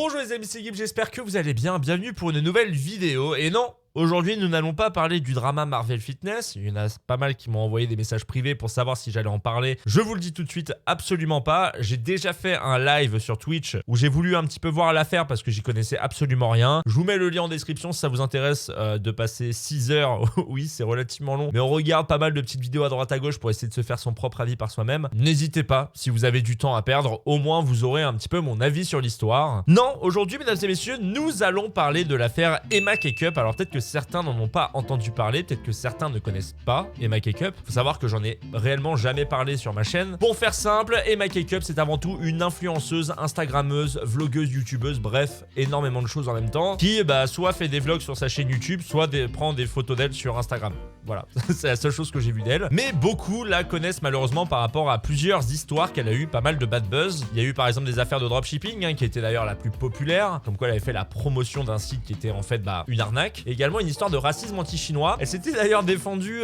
Bonjour les amis, c'est Guib, j'espère que vous allez bien. Bienvenue pour une nouvelle vidéo. Et non, aujourd'hui nous n'allons pas parler du drama Marvel Fitness. Il y en a pas mal qui m'ont envoyé des messages privés pour savoir si j'allais en parler. Je vous le dis tout de suite, absolument pas. J'ai déjà fait un live sur Twitch où j'ai voulu un petit peu voir l'affaire parce que j'y connaissais absolument rien. Je vous mets le lien en description si ça vous intéresse de passer 6 heures. Oui, c'est relativement long, mais on regarde pas mal de petites vidéos à droite à gauche pour essayer de se faire son propre avis par soi-même. N'hésitez pas, si vous avez du temps à perdre, au moins vous aurez un petit peu mon avis sur l'histoire. Non, aujourd'hui, mesdames et messieurs, nous allons parler de l'affaire Emma Cake-Up. Alors peut-être que certains n'en ont pas entendu parler, peut-être que certains ne connaissent pas Emma Cake-Up. Faut savoir que j'en ai réellement jamais parlé sur ma chaîne. Pour faire simple, Emma Cake-Up, c'est avant tout une influenceuse, instagrammeuse, vlogueuse, youtubeuse, bref, énormément de choses en même temps, qui soit fait des vlogs sur sa chaîne YouTube, soit prend des photos d'elle sur Instagram. Voilà, c'est la seule chose que j'ai vue d'elle. Mais beaucoup la connaissent malheureusement par rapport à plusieurs histoires qu'elle a eu, pas mal de bad buzz. Il y a eu par exemple des affaires de dropshipping, qui était d'ailleurs la plus populaire, comme quoi elle avait fait la promotion d'un site qui était en fait une arnaque. Et également une histoire de racisme anti-chinois. Elle s'était d'ailleurs défendue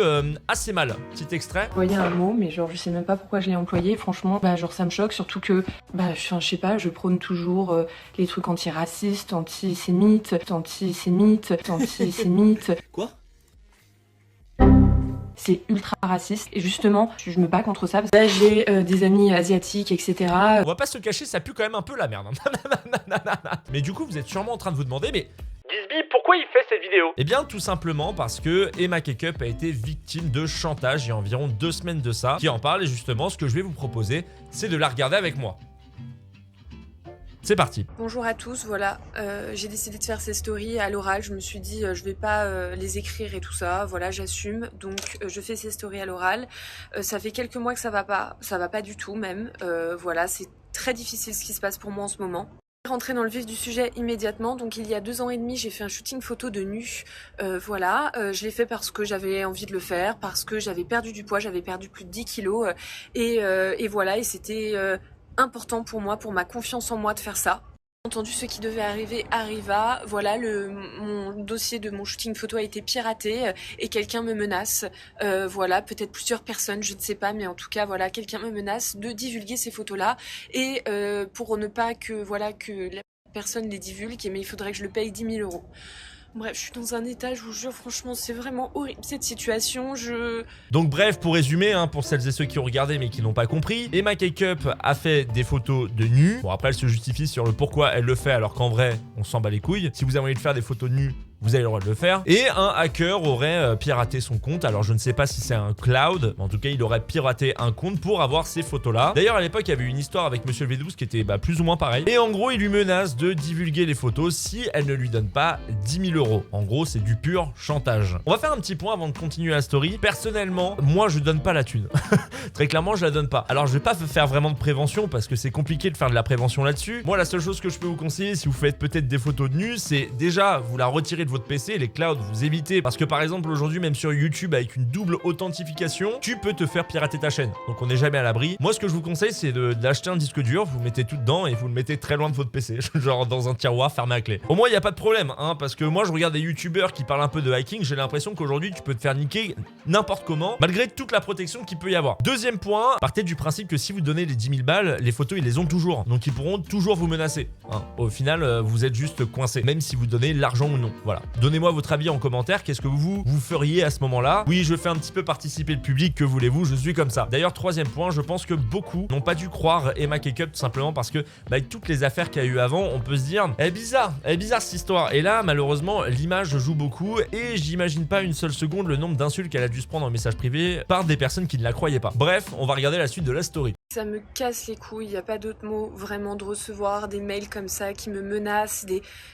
assez mal. Petit extrait. J'ai employé un mot, mais genre je sais même pas pourquoi je l'ai employé. Franchement, genre ça me choque, surtout que, je sais pas, je prône toujours les trucs antiracistes, antisémites. Quoi ? C'est ultra raciste et justement je me bats contre ça parce que là j'ai des amis asiatiques etc. On va pas se cacher, ça pue quand même un peu la merde. Mais du coup vous êtes sûrement en train de vous demander, mais Gizby, pourquoi il fait cette vidéo? Eh bien tout simplement parce que Emma Cake-Up a été victime de chantage il y a environ 2 semaines de ça. Qui en parle et justement ce que je vais vous proposer c'est de la regarder avec moi. C'est parti. Bonjour à tous, voilà, j'ai décidé de faire ces stories à l'oral, je me suis dit je vais pas les écrire et tout ça, voilà j'assume, donc je fais ces stories à l'oral, ça fait quelques mois que ça va pas du tout même, voilà c'est très difficile ce qui se passe pour moi en ce moment. Rentrer dans le vif du sujet immédiatement, donc il y a 2 ans et demi j'ai fait un shooting photo de nu, voilà, je l'ai fait parce que j'avais envie de le faire, parce que j'avais perdu du poids, j'avais perdu plus de 10 kilos, et voilà, et c'était important pour moi, pour ma confiance en moi de faire ça. Entendu, ce qui devait arriver arriva, voilà, mon dossier de mon shooting photo a été piraté et quelqu'un me menace, voilà, peut-être plusieurs personnes, je ne sais pas, mais en tout cas, voilà, quelqu'un me menace de divulguer ces photos-là et pour ne pas que, voilà, que la personne les divulgue, mais il faudrait que je le paye 10 000 €. Bref, je suis dans un état, je vous jure, franchement, c'est vraiment horrible cette situation, Donc bref, pour résumer, pour celles et ceux qui ont regardé mais qui n'ont pas compris, Emma Cake-Up a fait des photos de nu. Bon, après, elle se justifie sur le pourquoi elle le fait alors qu'en vrai, on s'en bat les couilles. Si vous avez envie de faire des photos de nu, vous avez le droit de le faire. Et un hacker aurait piraté son compte. Alors je ne sais pas si c'est un cloud, mais en tout cas il aurait piraté un compte pour avoir ces photos-là. D'ailleurs à l'époque il y avait une histoire avec Monsieur le V12 qui était plus ou moins pareil. Et en gros il lui menace de divulguer les photos si elle ne lui donne pas 10 000 €. En gros c'est du pur chantage. On va faire un petit point avant de continuer la story. Personnellement, moi je donne pas la thune. Très clairement je la donne pas. Alors je vais pas faire vraiment de prévention parce que c'est compliqué de faire de la prévention là-dessus. Moi la seule chose que je peux vous conseiller si vous faites peut-être des photos de nu, c'est déjà vous la retirez de votre PC, les clouds vous évitez parce que par exemple aujourd'hui même sur YouTube avec une double authentification tu peux te faire pirater ta chaîne, donc on n'est jamais à l'abri. Moi ce que je vous conseille c'est d'acheter un disque dur, vous mettez tout dedans et vous le mettez très loin de votre PC, genre dans un tiroir fermé à clé. Au moins il n'y a pas de problème parce que moi je regarde des youtubeurs qui parlent un peu de hacking, j'ai l'impression qu'aujourd'hui tu peux te faire niquer n'importe comment malgré toute la protection qu'il peut y avoir. Deuxième point, partez du principe que si vous donnez les 10 000 balles, les photos ils les ont toujours, donc ils pourront toujours vous menacer. Au final vous êtes juste coincé, même si vous donnez l'argent ou non. Voilà. Donnez-moi votre avis en commentaire, qu'est-ce que vous feriez à ce moment-là? Oui, je fais un petit peu participer le public, que voulez-vous, je suis comme ça. D'ailleurs, troisième point, je pense que beaucoup n'ont pas dû croire Emma Cake-Up tout simplement parce que avec toutes les affaires qu'il y a eu avant, on peut se dire elle est bizarre cette histoire. Et là, malheureusement, l'image joue beaucoup et j'imagine pas une seule seconde le nombre d'insultes qu'elle a dû se prendre en message privé par des personnes qui ne la croyaient pas. Bref, on va regarder la suite de la story. Ça me casse les couilles, il n'y a pas d'autre mot, vraiment, de recevoir des mails comme ça qui me menacent,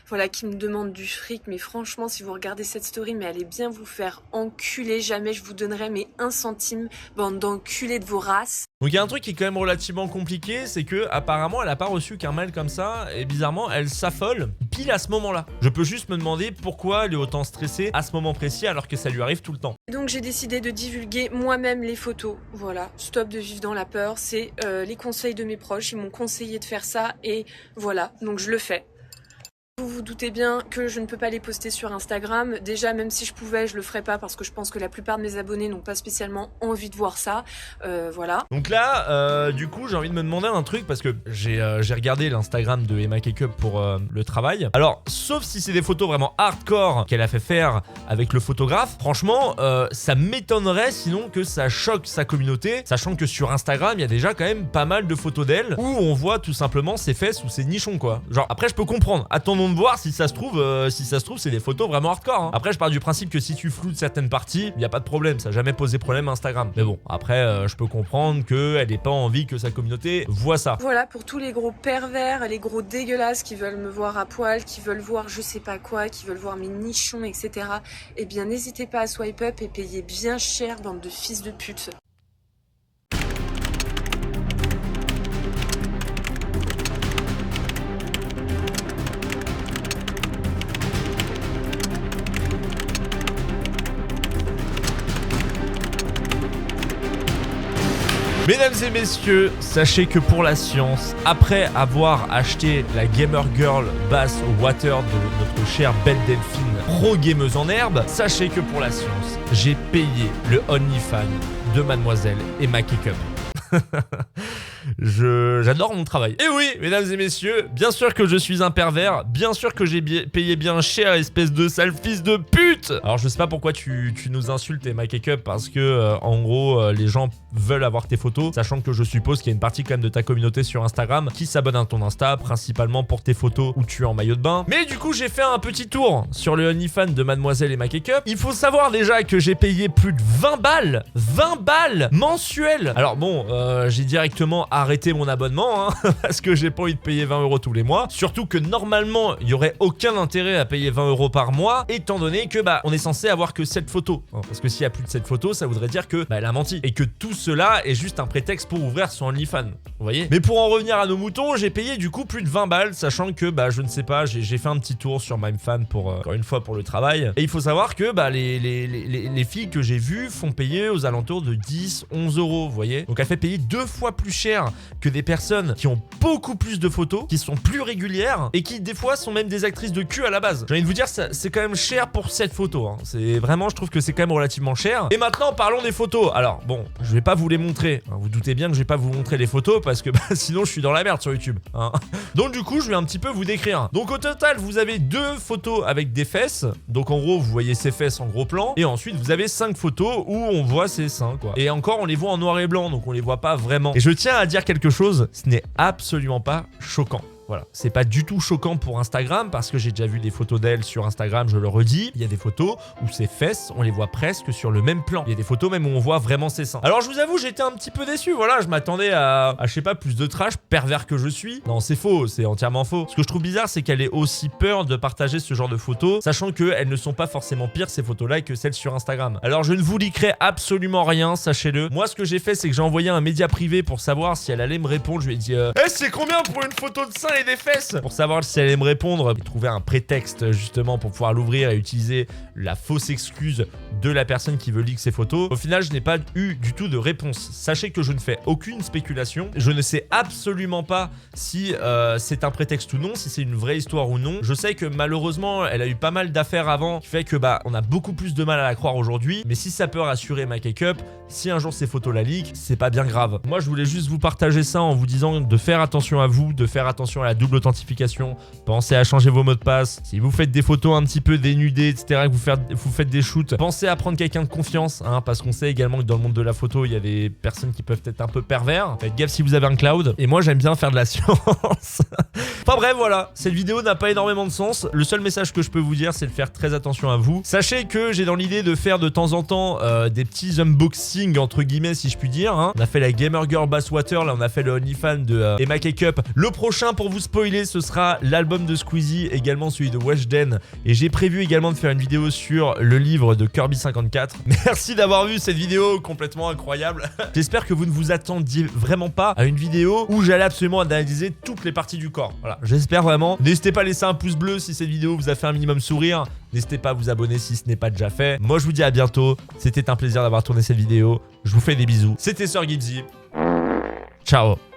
voilà, qui me demandent du fric, mais franchement, si vous regardez cette story, mais allez bien vous faire enculer, jamais je vous donnerai mes 1 centime, bande d'enculés de vos races. Donc il y a un truc qui est quand même relativement compliqué, c'est que apparemment elle a pas reçu qu'un mail comme ça, et bizarrement elle s'affole pile à ce moment-là. Je peux juste me demander pourquoi elle est autant stressée à ce moment précis alors que ça lui arrive tout le temps. Donc j'ai décidé de divulguer moi-même les photos, voilà, stop de vivre dans la peur, c'est les conseils de mes proches, ils m'ont conseillé de faire ça et voilà, donc je le fais. Vous vous doutez bien que je ne peux pas les poster sur Instagram. Déjà, même si je pouvais, je le ferais pas parce que je pense que la plupart de mes abonnés n'ont pas spécialement envie de voir ça. Voilà. Donc là, du coup, j'ai envie de me demander un truc parce que j'ai regardé l'Instagram de Emma Cakeup pour le travail. Alors, sauf si c'est des photos vraiment hardcore qu'elle a fait faire avec le photographe, franchement, ça m'étonnerait sinon que ça choque sa communauté, sachant que sur Instagram, il y a déjà quand même pas mal de photos d'elle où on voit tout simplement ses fesses ou ses nichons, quoi. Genre, après, je peux comprendre. Attendons de voir si ça se trouve, c'est des photos vraiment hardcore. Hein. Après, je pars du principe que si tu floutes certaines parties, il n'y a pas de problème. Ça n'a jamais posé problème à Instagram. Mais bon, après, je peux comprendre qu'elle n'ait pas envie que sa communauté voit ça. Voilà, pour tous les gros pervers, les gros dégueulasses qui veulent me voir à poil, qui veulent voir je sais pas quoi, qui veulent voir mes nichons, etc. Eh bien, n'hésitez pas à swipe up et payer bien cher, bande de fils de pute. Mesdames et messieurs, sachez que pour la science, après avoir acheté la Gamer Girl Bass Water de notre chère Belle Delphine, pro gameuse en herbe, sachez que pour la science, j'ai payé le OnlyFans de Mademoiselle Emma Cakeup. J'adore mon travail. Et oui, mesdames et messieurs, bien sûr que je suis un pervers, bien sûr que j'ai payé bien cher, espèce de sale fils de pute. Alors je sais pas pourquoi tu nous insultes, Emma Cakeup, parce que en gros les gens veulent avoir tes photos, sachant que je suppose qu'il y a une partie quand même de ta communauté sur Instagram qui s'abonne à ton Insta, principalement pour tes photos où tu es en maillot de bain. Mais du coup j'ai fait un petit tour sur le OnlyFans de Mademoiselle Emma Cakeup. Il faut savoir déjà que j'ai payé plus de 20 balles mensuelles. Alors bon, j'ai directement arrêté mon abonnement hein, parce que j'ai pas envie de payer 20 € tous les mois. Surtout que normalement, il y aurait aucun intérêt à payer 20 € par mois, étant donné que on est censé avoir que 7 photos. Hein, parce que s'il y a plus de 7 photos, ça voudrait dire que elle a menti et que tout cela est juste un prétexte pour ouvrir son OnlyFans. Vous voyez? Mais pour en revenir à nos moutons, j'ai payé du coup plus de 20 balles, sachant que je ne sais pas, j'ai fait un petit tour sur MyFan pour encore une fois pour le travail. Et il faut savoir que les filles que j'ai vues font payer aux alentours de 10-11 €. Vous voyez? Donc elle fait payer 2 fois plus cher que des personnes qui ont beaucoup plus de photos, qui sont plus régulières et qui des fois sont même des actrices de cul à la base. J'ai envie de vous dire, c'est quand même cher pour cette photo. Hein. C'est vraiment, je trouve que c'est quand même relativement cher. Et maintenant, parlons des photos. Alors bon, je vais pas vous les montrer. Hein. Vous doutez bien que je vais pas vous montrer les photos parce que sinon je suis dans la merde sur YouTube. Hein. Donc du coup, je vais un petit peu vous décrire. Donc au total, vous avez 2 photos avec des fesses. Donc en gros, vous voyez ses fesses en gros plan. Et ensuite, vous avez 5 photos où on voit ses seins, quoi. Et encore, on les voit en noir et blanc, donc on les voit pas vraiment. Et je tiens à dire quelque chose, ce n'est absolument pas choquant. Voilà, c'est pas du tout choquant pour Instagram parce que j'ai déjà vu des photos d'elle sur Instagram, je le redis. Il y a des photos où ses fesses, on les voit presque sur le même plan. Il y a des photos même où on voit vraiment ses seins. Alors je vous avoue, j'étais un petit peu déçu. Voilà, je m'attendais à je sais pas, plus de trash, pervers que je suis. Non, c'est faux, c'est entièrement faux. Ce que je trouve bizarre, c'est qu'elle ait aussi peur de partager ce genre de photos, sachant qu'elles ne sont pas forcément pires ces photos-là que celles sur Instagram. Alors je ne vous leakerai absolument rien, sachez-le. Moi, ce que j'ai fait, c'est que j'ai envoyé un média privé pour savoir si elle allait me répondre. Je lui ai dit c'est combien pour une photo de sein et des fesses? Pour savoir si elle allait me répondre et trouver un prétexte justement pour pouvoir l'ouvrir et utiliser la fausse excuse de la personne qui veut leak ses photos. Au final, je n'ai pas eu du tout de réponse. Sachez que je ne fais aucune spéculation. Je ne sais absolument pas si c'est un prétexte ou non, si c'est une vraie histoire ou non. Je sais que malheureusement, elle a eu pas mal d'affaires avant, qui fait que on a beaucoup plus de mal à la croire aujourd'hui. Mais si ça peut rassurer Emma Cakeup, si un jour ces photos la leak, c'est pas bien grave. Moi, je voulais juste vous partager ça en vous disant de faire attention à vous, de faire attention à la double authentification. Pensez à changer vos mots de passe. Si vous faites des photos un petit peu dénudées, etc., que vous faites des shoots, pensez à prendre quelqu'un de confiance, hein, parce qu'on sait également que dans le monde de la photo, il y a des personnes qui peuvent être un peu pervers. Faites gaffe si vous avez un cloud. Et moi, j'aime bien faire de la science. Enfin bref, voilà. Cette vidéo n'a pas énormément de sens. Le seul message que je peux vous dire, c'est de faire très attention à vous. Sachez que j'ai dans l'idée de faire de temps en temps des petits unboxings, entre guillemets, si je puis dire. Hein. On a fait la Gamer Girl Basswater, là on a fait le OnlyFans de Emma Cakeup. Le prochain, pour vous spoiler, ce sera l'album de Squeezie, également celui de Weshden. Et j'ai prévu également de faire une vidéo sur le livre de Kirby 54. Merci d'avoir vu cette vidéo complètement incroyable. J'espère que vous ne vous attendiez vraiment pas à une vidéo où j'allais absolument analyser toutes les parties du corps. Voilà, j'espère vraiment. N'hésitez pas à laisser un pouce bleu si cette vidéo vous a fait un minimum sourire. N'hésitez pas à vous abonner si ce n'est pas déjà fait. Moi, je vous dis à bientôt. C'était un plaisir d'avoir tourné cette vidéo. Je vous fais des bisous. C'était Sir Gibzy. Ciao.